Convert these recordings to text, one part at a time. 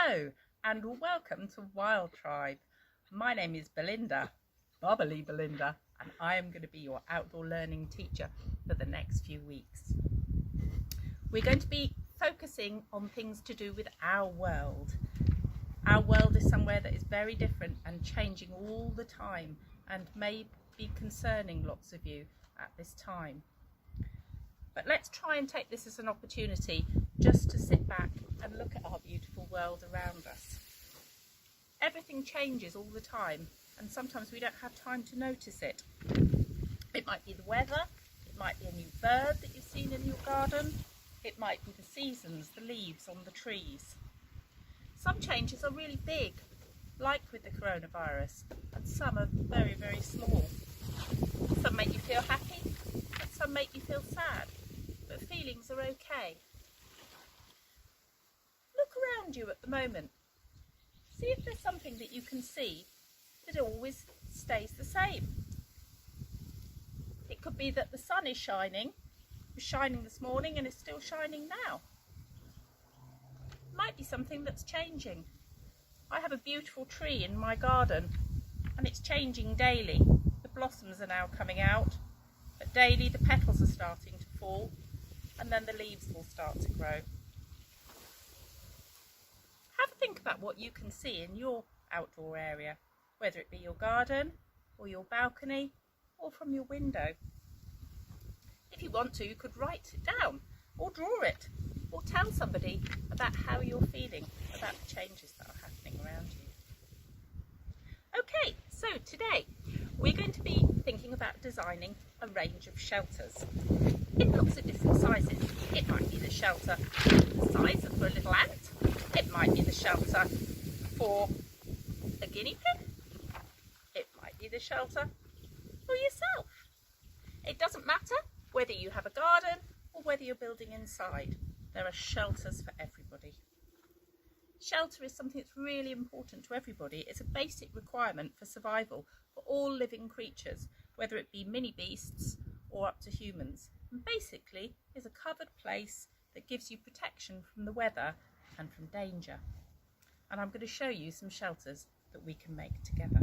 Hello and welcome to Wild Tribe. My name is Belinda, bubbly Belinda, and I am going to be your outdoor learning teacher for the next few weeks. We're going to be focusing on things to do with our world. Our world is somewhere that is very different and changing all the time and may be concerning lots of you at this time. But let's try and take this as an opportunity just to sit back and look at our beautiful world around us. Everything changes all the time and sometimes we don't have time to notice it. It might be the weather, it might be a new bird that you've seen in your garden, it might be the seasons, the leaves on the trees. Some changes are really big, like with the coronavirus, and some are very, very small. Some make you feel happy and some make you feel sad, but feelings are okay. Look around you at the moment. See if there's something that you can see that always stays the same. It could be that the sun is shining. It was shining this morning and is still shining now. It might be something that's changing. I have a beautiful tree in my garden and it's changing daily. The blossoms are now coming out, but daily the petals are starting to fall and then the leaves will start to grow. Have a think about what you can see in your outdoor area, whether it be your garden or your balcony or from your window. If you want to, you could write it down or draw it or tell somebody about how you're feeling about the changes that are happening around you. Okay, so today we're going to be thinking about designing a range of shelters in lots of different sizes. It might be the shelter the size of a little ant. It might be the shelter for a guinea pig. It might be the shelter for yourself. It doesn't matter whether you have a garden or whether you're building inside. There are shelters for everybody. Shelter is something that's really important to everybody. It's a basic requirement for survival for all living creatures, whether it be mini beasts or up to humans. And basically is a covered place that gives you protection from the weather and from danger. And I'm going to show you some shelters that we can make together.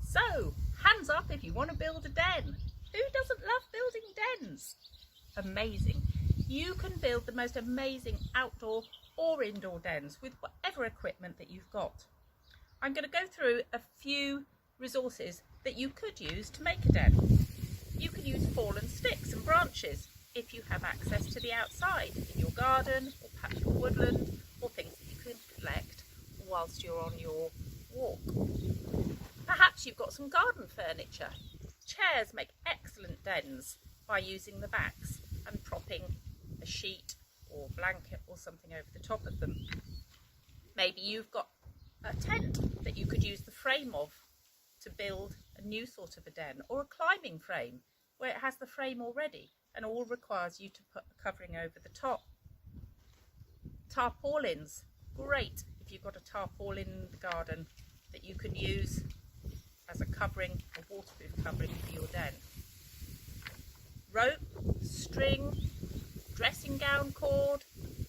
So, hands up if you want to build a den. Who doesn't love building dens? Amazing. You can build the most amazing outdoor or indoor dens with whatever equipment that you've got. I'm going to go through a few resources that you could use to make a den. You can use fallen sticks and branches if you have access to the outside in your garden or perhaps your woodland, or things that you can collect whilst you're on your walk. Perhaps you've got some garden furniture. Chairs make excellent dens by using the backs and propping a sheet or blanket or something over the top of them. Maybe you've got a tent that you could use the frame of to build a new sort of a den, or a climbing frame where it has the frame already and all requires you to put a covering over the top. Tarpaulins, great if you've got a tarpaulin in the garden that you can use as a covering, a waterproof covering for your den. Rope, string, dressing gown cord,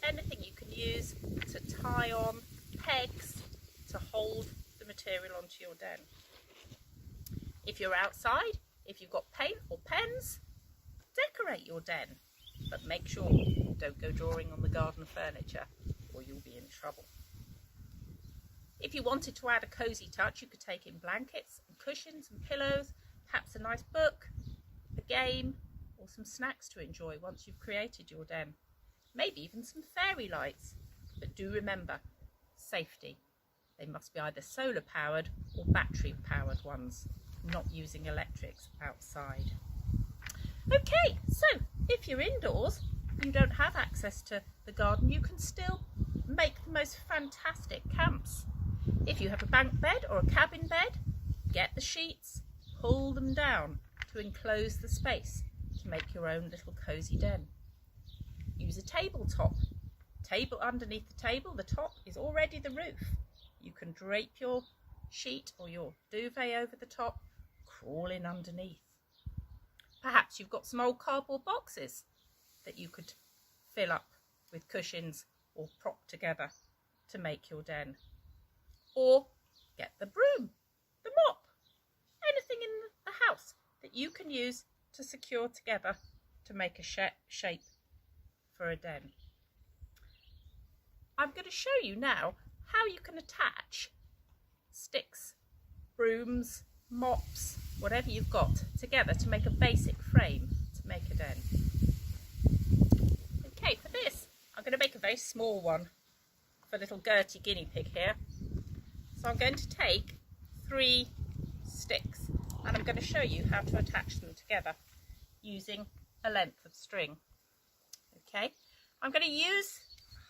anything you can use to tie on, pegs to hold the material onto your den. If you're outside, if you've got paint or pens, decorate your den, but make sure you don't go drawing on the garden furniture or you'll be in trouble. If you wanted to add a cosy touch, you could take in blankets and cushions and pillows, perhaps a nice book, a game, or some snacks to enjoy once you've created your den. Maybe even some fairy lights. But do remember, safety. They must be either solar powered or battery powered ones, not using electrics outside. Okay, so if you're indoors, you don't have access to the garden, you can still make the most fantastic camps. If you have a bunk bed or a cabin bed, get the sheets, pull them down to enclose the space to make your own little cosy den. Use a tabletop. Table underneath the table, the top is already the roof. You can drape your sheet or your duvet over the top, crawl in underneath. Perhaps you've got some old cardboard boxes that you could fill up with cushions or prop together to make your den. Or get the broom, the mop, anything in the house that you can use to secure together to make a shape for a den. I'm going to show you now how you can attach sticks, brooms, mops, whatever you've got together to make a basic frame to make a den. Okay, for this I'm going to make a very small one for little Gertie guinea pig here. So I'm going to take 3 sticks and I'm going to show you how to attach them together using a length of string. Okay, I'm going to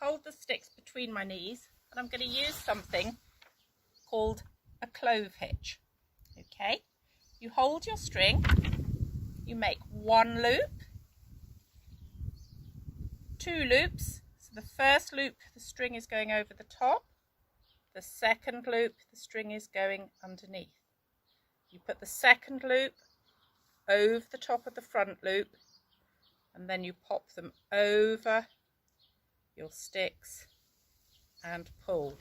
hold the sticks between my knees and I'm going to use something called a clove hitch. Okay, you hold your string, you make 1 loop, 2 loops. So the first loop the string is going over the top, the second loop the string is going underneath. You put the second loop over the top of the front loop and then you pop them over your sticks and pull,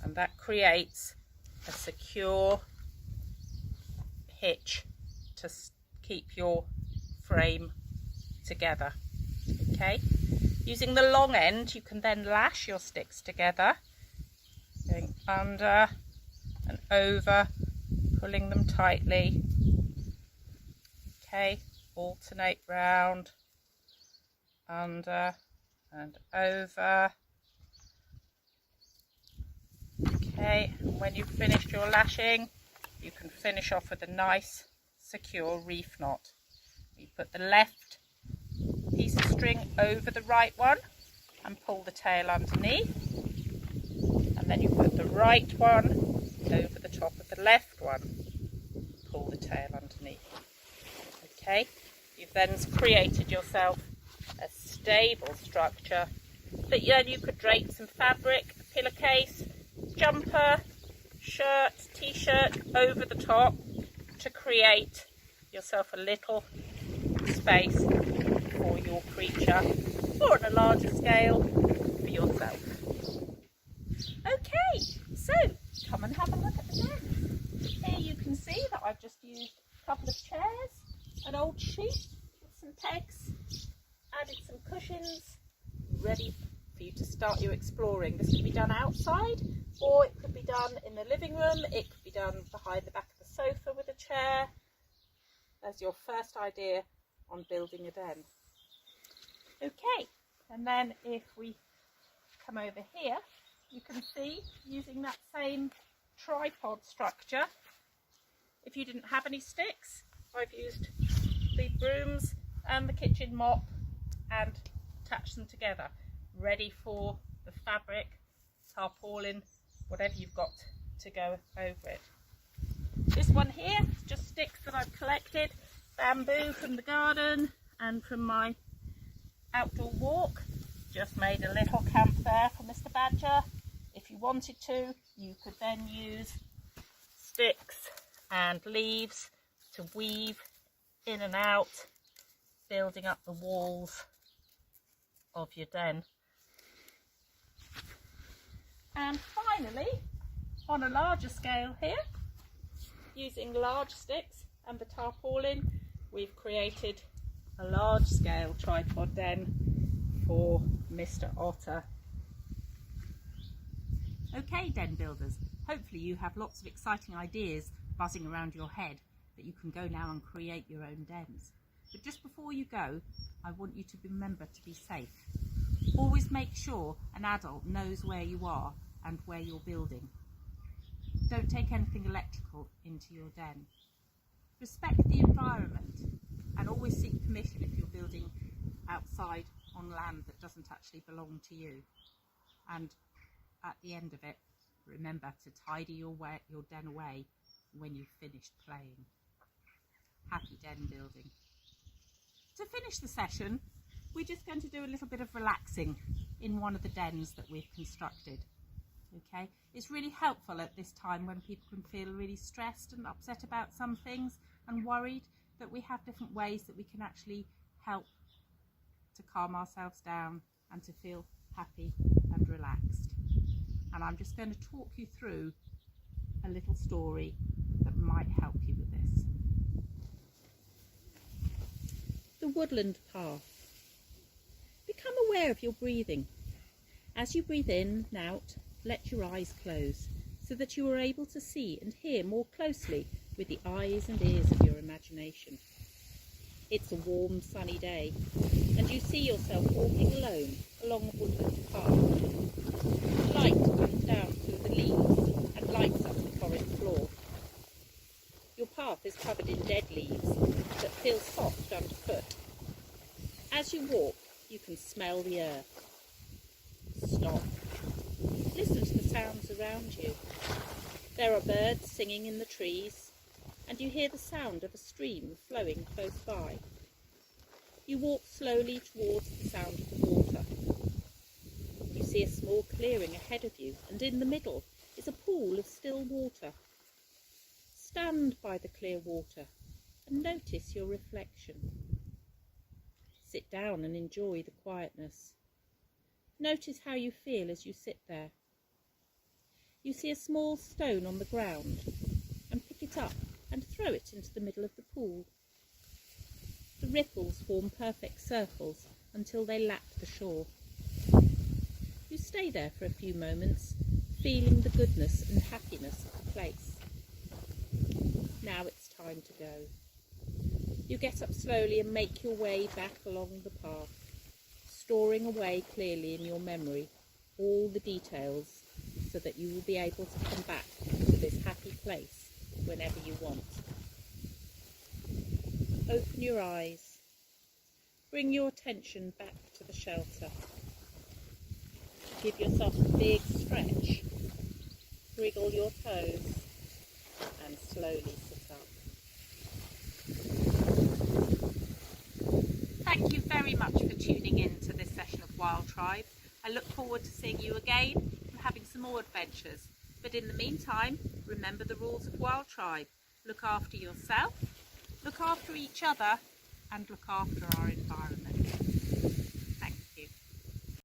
and that creates a secure hitch to keep your frame together. Okay, using the long end you can then lash your sticks together, going under and over, pulling them tightly. Okay, alternate round, under and over. Okay, and when you've finished your lashing you can finish off with a nice secure reef knot. You put the left piece of string over the right one and pull the tail underneath, and then you put the right one over the top of the left one, pull the tail underneath. Okay, you've then created yourself a stable structure that then you could drape some fabric, a pillowcase, jumper, shirt, t-shirt over the top to create yourself a little space for your creature, or on a larger scale for yourself. Okay, so come and have a look at the den. Here you can see that I've just used a couple of chairs, an old sheet with some pegs, added some cushions, ready for you to start your exploring. This can be done outside, or it could be done in the living room, it could be done behind the back of the sofa with a chair, as your first idea on building a den. Okay, and then if we come over here, you can see using that same tripod structure, if you didn't have any sticks, I've used the brooms and the kitchen mop and attached them together, ready for the fabric, tarpaulin, whatever you've got to go over it. This one here is just sticks that I've collected, bamboo from the garden and from my outdoor walk. Just made a little camp there for Mr. Badger. If you wanted to, you could then use sticks and leaves to weave in and out, building up the walls of your den. And finally, on a larger scale here, using large sticks and the tarpaulin, we've created a large scale tripod den for Mr. Otter. Okay, den builders, hopefully you have lots of exciting ideas buzzing around your head that you can go now and create your own dens. But just before you go, I want you to remember to be safe. Always make sure an adult knows where you are and where you're building. Don't take anything electrical into your den. Respect the environment and always seek permission if you're building outside on land that doesn't actually belong to you. And at the end of it, remember to tidy your den away when you've finished playing. Happy den building. To finish the session, we're just going to do a little bit of relaxing in one of the dens that we've constructed. Okay, it's really helpful at this time when people can feel really stressed and upset about some things and worried, that we have different ways that we can actually help to calm ourselves down and to feel happy and relaxed. and I'm just going to talk you through a little story that might help you with this. The woodland path. Become aware of your breathing. As you breathe in and out, let your eyes close so that you are able to see and hear more closely with the eyes and ears of your imagination. It's a warm, sunny day, and you see yourself walking alone along the woodland path. Light comes down through the leaves and lights up the forest floor. Your path is covered in dead leaves that feel soft underfoot. As you walk, you can smell the earth. Stop. Listen to the sounds around you. There are birds singing in the trees, and you hear the sound of a stream flowing close by. You walk slowly towards the sound of the water. You see a small clearing ahead of you, and in the middle is a pool of still water. Stand by the clear water and notice your reflection. Sit down and enjoy the quietness. Notice how you feel as you sit there. You see a small stone on the ground and pick it up and throw it into the middle of the pool. The ripples form perfect circles until they lap the shore. You stay there for a few moments, feeling the goodness and happiness of the place. Now it's time to go. You get up slowly and make your way back along the path, storing away clearly in your memory all the details so that you will be able to come back to this happy place whenever you want. Open your eyes. Bring your attention back to the shelter. Give yourself a big stretch. Wriggle your toes and slowly sit up. Thank you very much for tuning in to this session of Wild Tribe. I look forward to seeing you again and having some more adventures. But in the meantime, remember the rules of Wild Tribe. Look after yourself, look after each other, and look after our environment.